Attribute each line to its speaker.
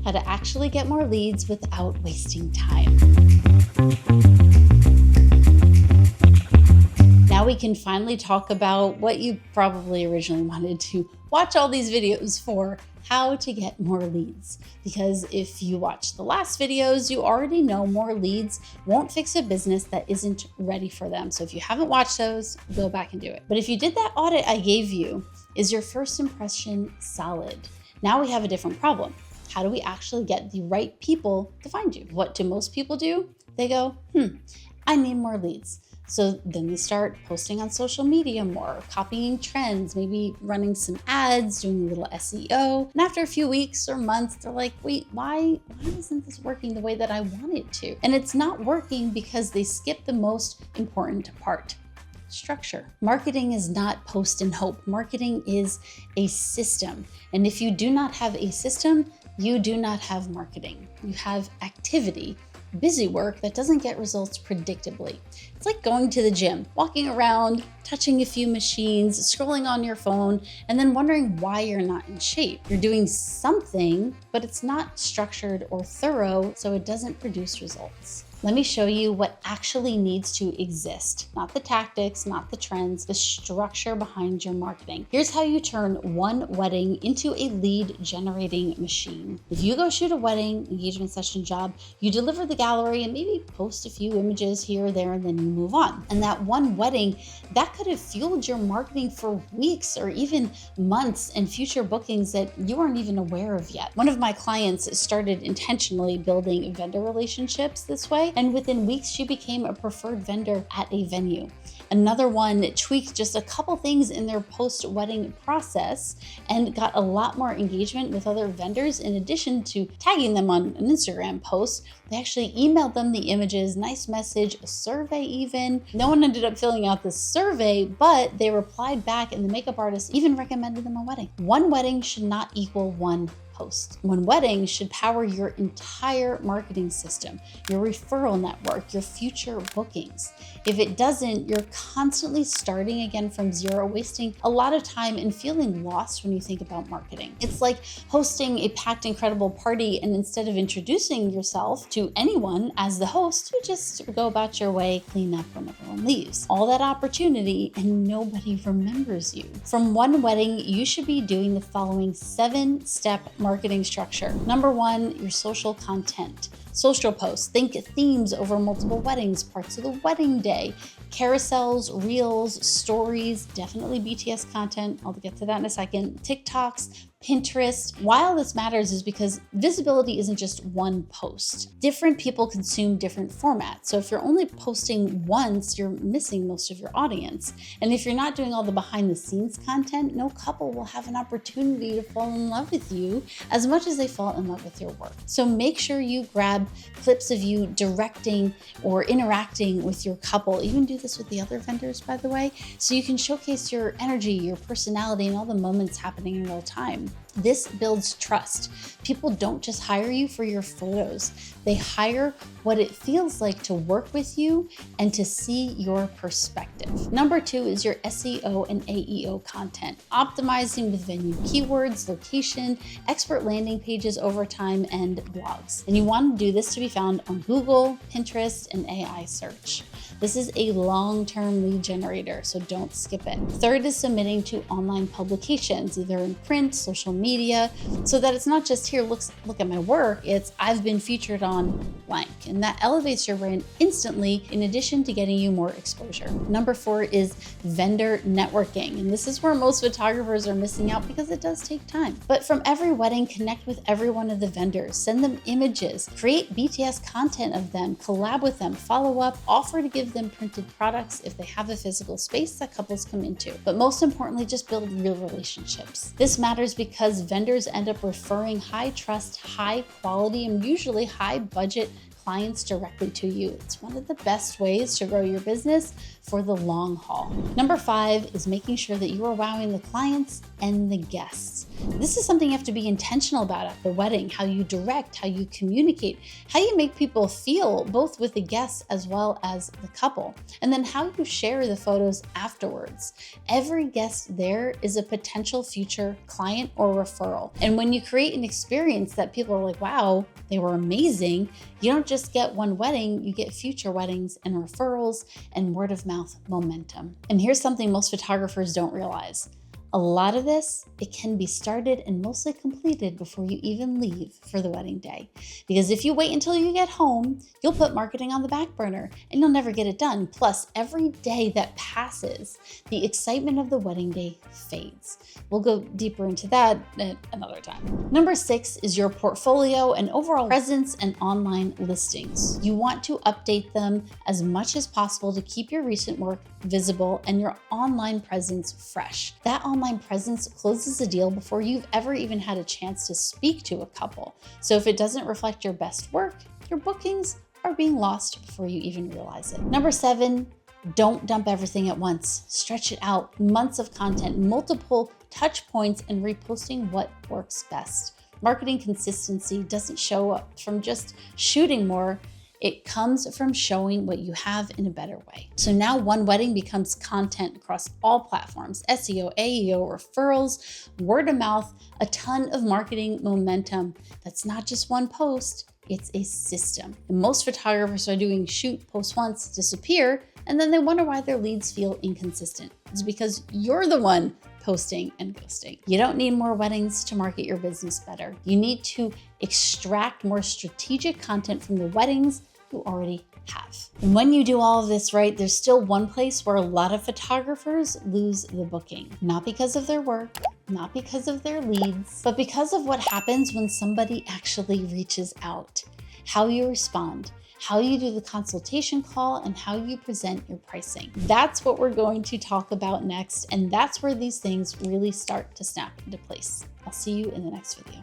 Speaker 1: how to actually get more leads without wasting time. Now we can finally talk about what you probably originally wanted to watch all these videos for, how to get more leads. Because if you watch the last videos, you already know more leads won't fix a business that isn't ready for them. So if you haven't watched those, go back and do it. But if you did that audit I gave you, is your first impression solid? Now we have a different problem. How do we actually get the right people to find you? What do most people do? They go, I need more leads. So then they start posting on social media more, copying trends, maybe running some ads, doing a little SEO. And after a few weeks or months, they're like, wait, why isn't this working the way that I want it to? And it's not working because they skipped the most important part. Structure. Marketing is not post and hope. Marketing is a system. And if you do not have a system, you do not have marketing. You have activity, busy work that doesn't get results predictably. It's like going to the gym, walking around, touching a few machines, scrolling on your phone, and then wondering why you're not in shape. You're doing something, but it's not structured or thorough, so it doesn't produce results. Let me show you what actually needs to exist. Not the tactics, not the trends, the structure behind your marketing. Here's how you turn one wedding into a lead generating machine. If you go shoot a wedding engagement session job, you deliver the gallery and maybe post a few images here or there, and then you move on. And that one wedding, that could have fueled your marketing for weeks or even months and future bookings that you aren't even aware of yet. One of my clients started intentionally building vendor relationships this way, and within weeks, she became a preferred vendor at a venue. Another one tweaked just a couple things in their post-wedding process and got a lot more engagement with other vendors. In addition to tagging them on an Instagram post, they actually emailed them the images, nice message, a survey even. No one ended up filling out the survey, but they replied back, and the makeup artist even recommended them a wedding. One wedding should not equal one post. One wedding should power your entire marketing system, your referral network, your future bookings. If it doesn't, you're constantly starting again from zero, wasting a lot of time and feeling lost when you think about marketing. It's like hosting a packed, incredible party, and instead of introducing yourself to anyone as the host, you just go about your way, clean up when everyone leaves. All that opportunity and nobody remembers you. From one wedding, you should be doing the following 7-step marketing structure. Number 1, your social content. Social posts, think themes over multiple weddings, parts of the wedding day, carousels, reels, stories, definitely BTS content. I'll get to that in a second. TikToks, Pinterest. Why this matters is because visibility isn't just one post. Different people consume different formats. So if you're only posting once, you're missing most of your audience. And if you're not doing all the behind the scenes content, no couple will have an opportunity to fall in love with you as much as they fall in love with your work. So make sure you grab clips of you directing or interacting with your couple. Even do this with the other vendors, by the way, so you can showcase your energy, your personality, and all the moments happening in real time. This builds trust. People don't just hire you for your photos. They hire what it feels like to work with you and to see your perspective. Number 2 is your SEO and AEO content. Optimizing with venue keywords, location, expert landing pages over time, and blogs. And you want to do this to be found on Google, Pinterest, and AI search. This is a long-term lead generator, so don't skip it. Third is submitting to online publications, either in print, social media, so that it's not just here, look at my work, it's I've been featured on blank. And that elevates your brand instantly, in addition to getting you more exposure. Number 4 is vendor networking. And this is where most photographers are missing out because it does take time. But from every wedding, connect with every one of the vendors, send them images, create BTS content of them, collab with them, follow up, offer to give them printed products if they have a physical space that couples come into. But most importantly, just build real relationships. This matters because vendors end up referring high trust, high quality, and usually high budget clients directly to you. It's one of the best ways to grow your business for the long haul. Number 5 is making sure that you are wowing the clients and the guests. This is something you have to be intentional about at the wedding, how you direct, how you communicate, how you make people feel, both with the guests as well as the couple, and then how you share the photos afterwards. Every guest there is a potential future client or referral. And when you create an experience that people are like, wow, they were amazing, you don't just get one wedding, you get future weddings and referrals and word of mouth momentum. And here's something most photographers don't realize. A lot of this, it can be started and mostly completed before you even leave for the wedding day. Because if you wait until you get home, you'll put marketing on the back burner and you'll never get it done. Plus, every day that passes, the excitement of the wedding day fades. We'll go deeper into that at another time. Number 6 is your portfolio and overall presence and online listings. You want to update them as much as possible to keep your recent work visible and your online presence fresh. That online presence closes a deal before you've ever even had a chance to speak to a couple. So if it doesn't reflect your best work, your bookings are being lost before you even realize it. Number 7, don't dump everything at once. Stretch it out. Months of content, multiple touch points, and reposting what works best. Marketing consistency doesn't show up from just shooting more. It comes from showing what you have in a better way. So now one wedding becomes content across all platforms: SEO, AEO, referrals, word of mouth, a ton of marketing momentum. That's not just one post, it's a system. And most photographers are doing shoot, post once, disappear, and then they wonder why their leads feel inconsistent. It's because you're the one posting and ghosting. You don't need more weddings to market your business better. You need to extract more strategic content from the weddings you already have. And when you do all of this right, there's still one place where a lot of photographers lose the booking. Not because of their work, not because of their leads, but because of what happens when somebody actually reaches out. How you respond, how you do the consultation call, and how you present your pricing. That's what we're going to talk about next, and that's where these things really start to snap into place. I'll see you in the next video.